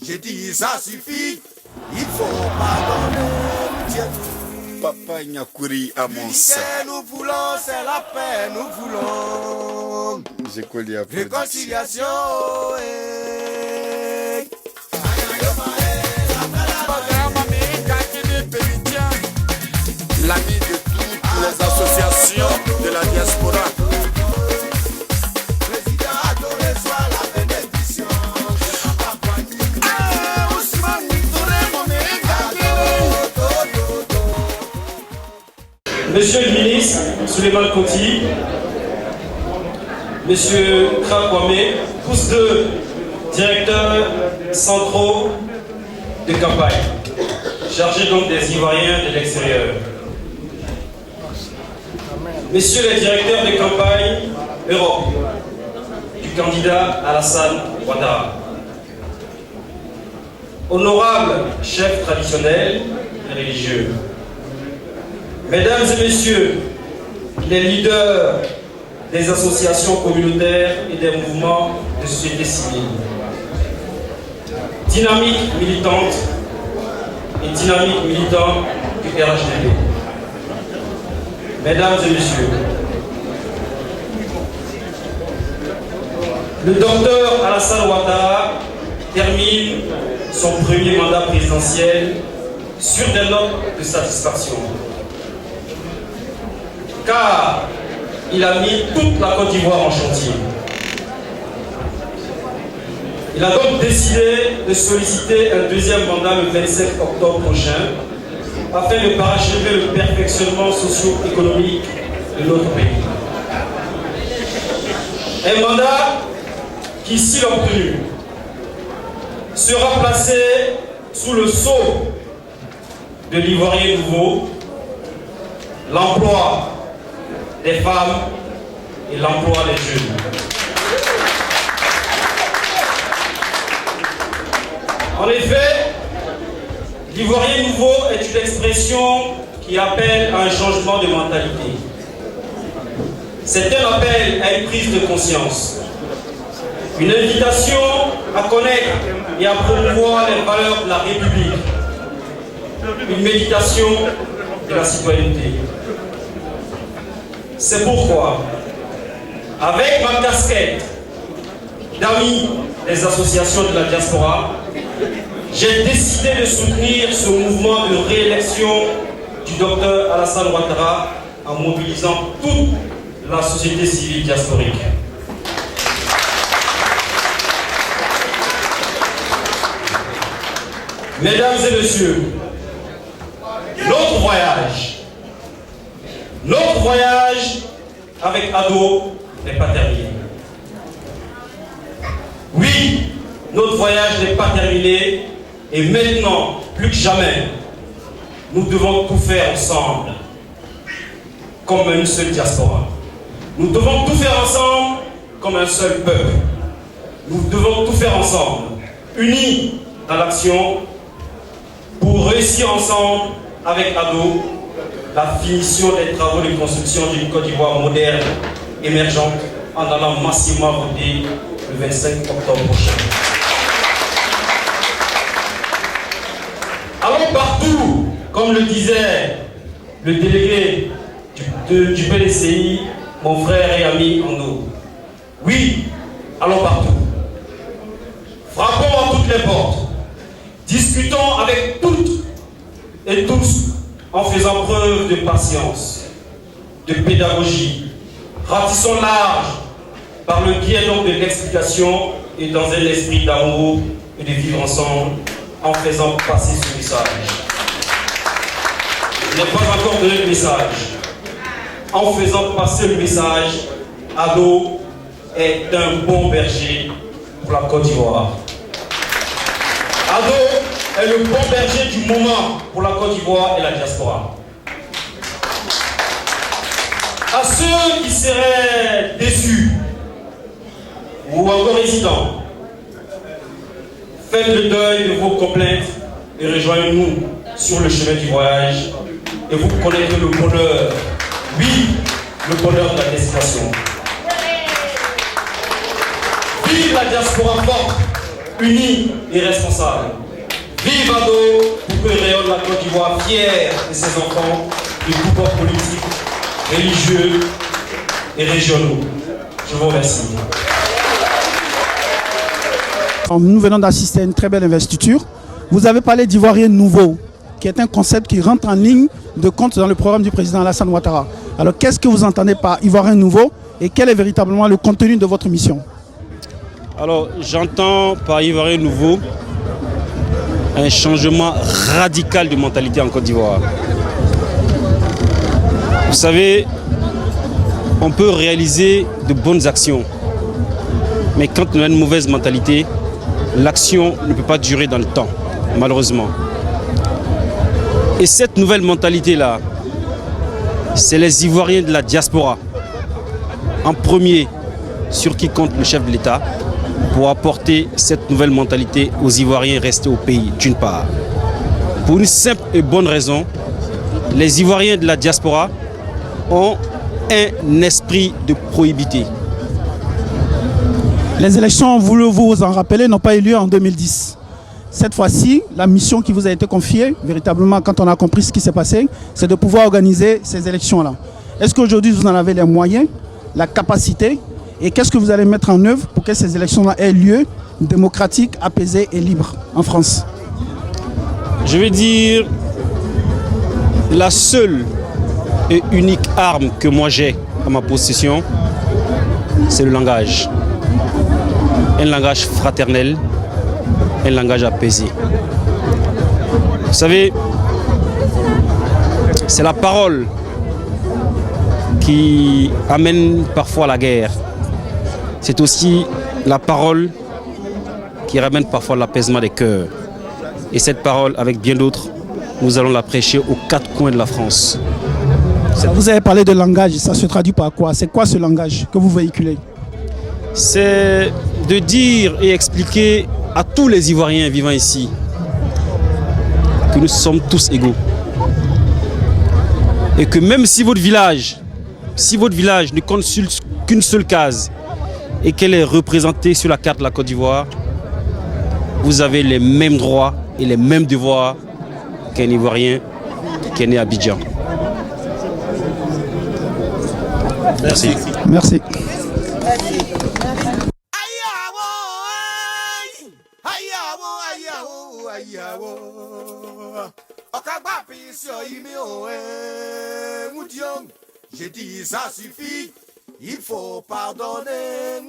J'ai dit ça suffit, il faut pardonner. Papa Nyakuri Amonsa. Nous voulons, c'est la paix, nous voulons. Réconciliation. L'ami de toutes les associations de la diaspora. Monsieur le ministre Souleymane Koti, Monsieur Krakwame, tous deux directeurs centraux de campagne, chargés donc des Ivoiriens de l'extérieur. Messieurs les directeurs de campagne Europe, du candidat Alassane Ouattara. Honorables chefs traditionnels et religieux. Mesdames et messieurs, les leaders des associations communautaires et des mouvements de société civile, dynamique militante et dynamique militant du RHDP. Mesdames et messieurs, le docteur Alassane Ouattara termine son premier mandat présidentiel sur des notes de satisfaction. Car il a mis toute la Côte d'Ivoire en chantier. Il a donc décidé de solliciter un deuxième mandat le 27 octobre prochain afin de parachever le perfectionnement socio-économique de notre pays. Un mandat qui, s'il obtenu, sera placé sous le sceau de l'Ivoirien nouveau, l'emploi des femmes et l'emploi des jeunes. En effet, l'Ivoirien nouveau est une expression qui appelle à un changement de mentalité. C'est un appel à une prise de conscience, une invitation à connaître et à promouvoir les valeurs de la République, une méditation de la citoyenneté. C'est pourquoi, avec ma casquette d'amis des associations de la diaspora, j'ai décidé de soutenir ce mouvement de réélection du docteur Alassane Ouattara en mobilisant toute la société civile diasporique. Mesdames et messieurs, notre voyage avec Ado n'est pas terminé. Oui, notre voyage n'est pas terminé et maintenant, plus que jamais, nous devons tout faire ensemble comme une seule diaspora. Nous devons tout faire ensemble comme un seul peuple. Nous devons tout faire ensemble, unis dans l'action, pour réussir ensemble avec Ado la finition des travaux de construction d'une Côte d'Ivoire moderne, émergente, en allant massivement voter le 25 octobre prochain. Allons partout, comme le disait le délégué du PDCI, mon frère et ami Ando. Oui, allons partout. Frappons à toutes les portes. Discutons avec toutes et tous en faisant preuve de patience, de pédagogie. Ratissons large par le biais donc de l'explication et dans un esprit d'amour et de vivre ensemble en faisant passer ce message. Je n'ai pas encore donné le message. En faisant passer le message, Ado est un bon berger pour la Côte d'Ivoire. Ado est le bon berger du moment pour la Côte d'Ivoire et la diaspora. À ceux qui seraient déçus ou encore hésitants, faites le deuil de vos complaintes et rejoignez-nous sur le chemin du voyage et vous connaîtrez le bonheur, oui, le bonheur de la destination. Vive la diaspora forte, unis et responsables. Vive Ado pour que rayonne la Côte d'Ivoire fière de ses enfants de tous bords politiques, religieux et régionaux. Je vous remercie. Nous venons d'assister à une très belle investiture. Vous avez parlé d'Ivoiriens nouveaux, qui est un concept qui rentre en ligne de compte dans le programme du président Alassane Ouattara. Alors qu'est-ce que vous entendez par Ivoirien nouveau et quel est véritablement le contenu de votre mission? Alors j'entends par Ivoirien nouveau un changement radical de mentalité en Côte d'Ivoire. Vous savez, on peut réaliser de bonnes actions, mais quand on a une mauvaise mentalité, l'action ne peut pas durer dans le temps, malheureusement. Et cette nouvelle mentalité-là, c'est les Ivoiriens de la diaspora, en premier, sur qui compte le chef de l'État, pour apporter cette nouvelle mentalité aux Ivoiriens restés au pays, d'une part. Pour une simple et bonne raison, les Ivoiriens de la diaspora ont un esprit de prohibité. Les élections, vous en rappelez, n'ont pas eu lieu en 2010. Cette fois-ci, la mission qui vous a été confiée, véritablement, quand on a compris ce qui s'est passé, c'est de pouvoir organiser ces élections-là. Est-ce qu'aujourd'hui, vous en avez les moyens, la capacité, et qu'est-ce que vous allez mettre en œuvre pour que ces élections-là aient lieu démocratiques, apaisées et libres en France? Je vais dire, la seule et unique arme que moi j'ai à ma possession, c'est le langage. Un langage fraternel, un langage apaisé. Vous savez, c'est la parole qui amène parfois la guerre. C'est aussi la parole qui ramène parfois l'apaisement des cœurs. Et cette parole, avec bien d'autres, nous allons la prêcher aux quatre coins de la France. Vous avez parlé de langage, ça se traduit par quoi? C'est quoi ce langage que vous véhiculez? C'est de dire et expliquer à tous les Ivoiriens vivant ici que nous sommes tous égaux. Et que même si votre village ne compte qu'une seule case et qu'elle est représentée sur la carte de la Côte d'Ivoire, vous avez les mêmes droits et les mêmes devoirs qu'un Ivoirien qui est né à Abidjan. Merci. Merci. J'ai dit ça suffit, il faut pardonner.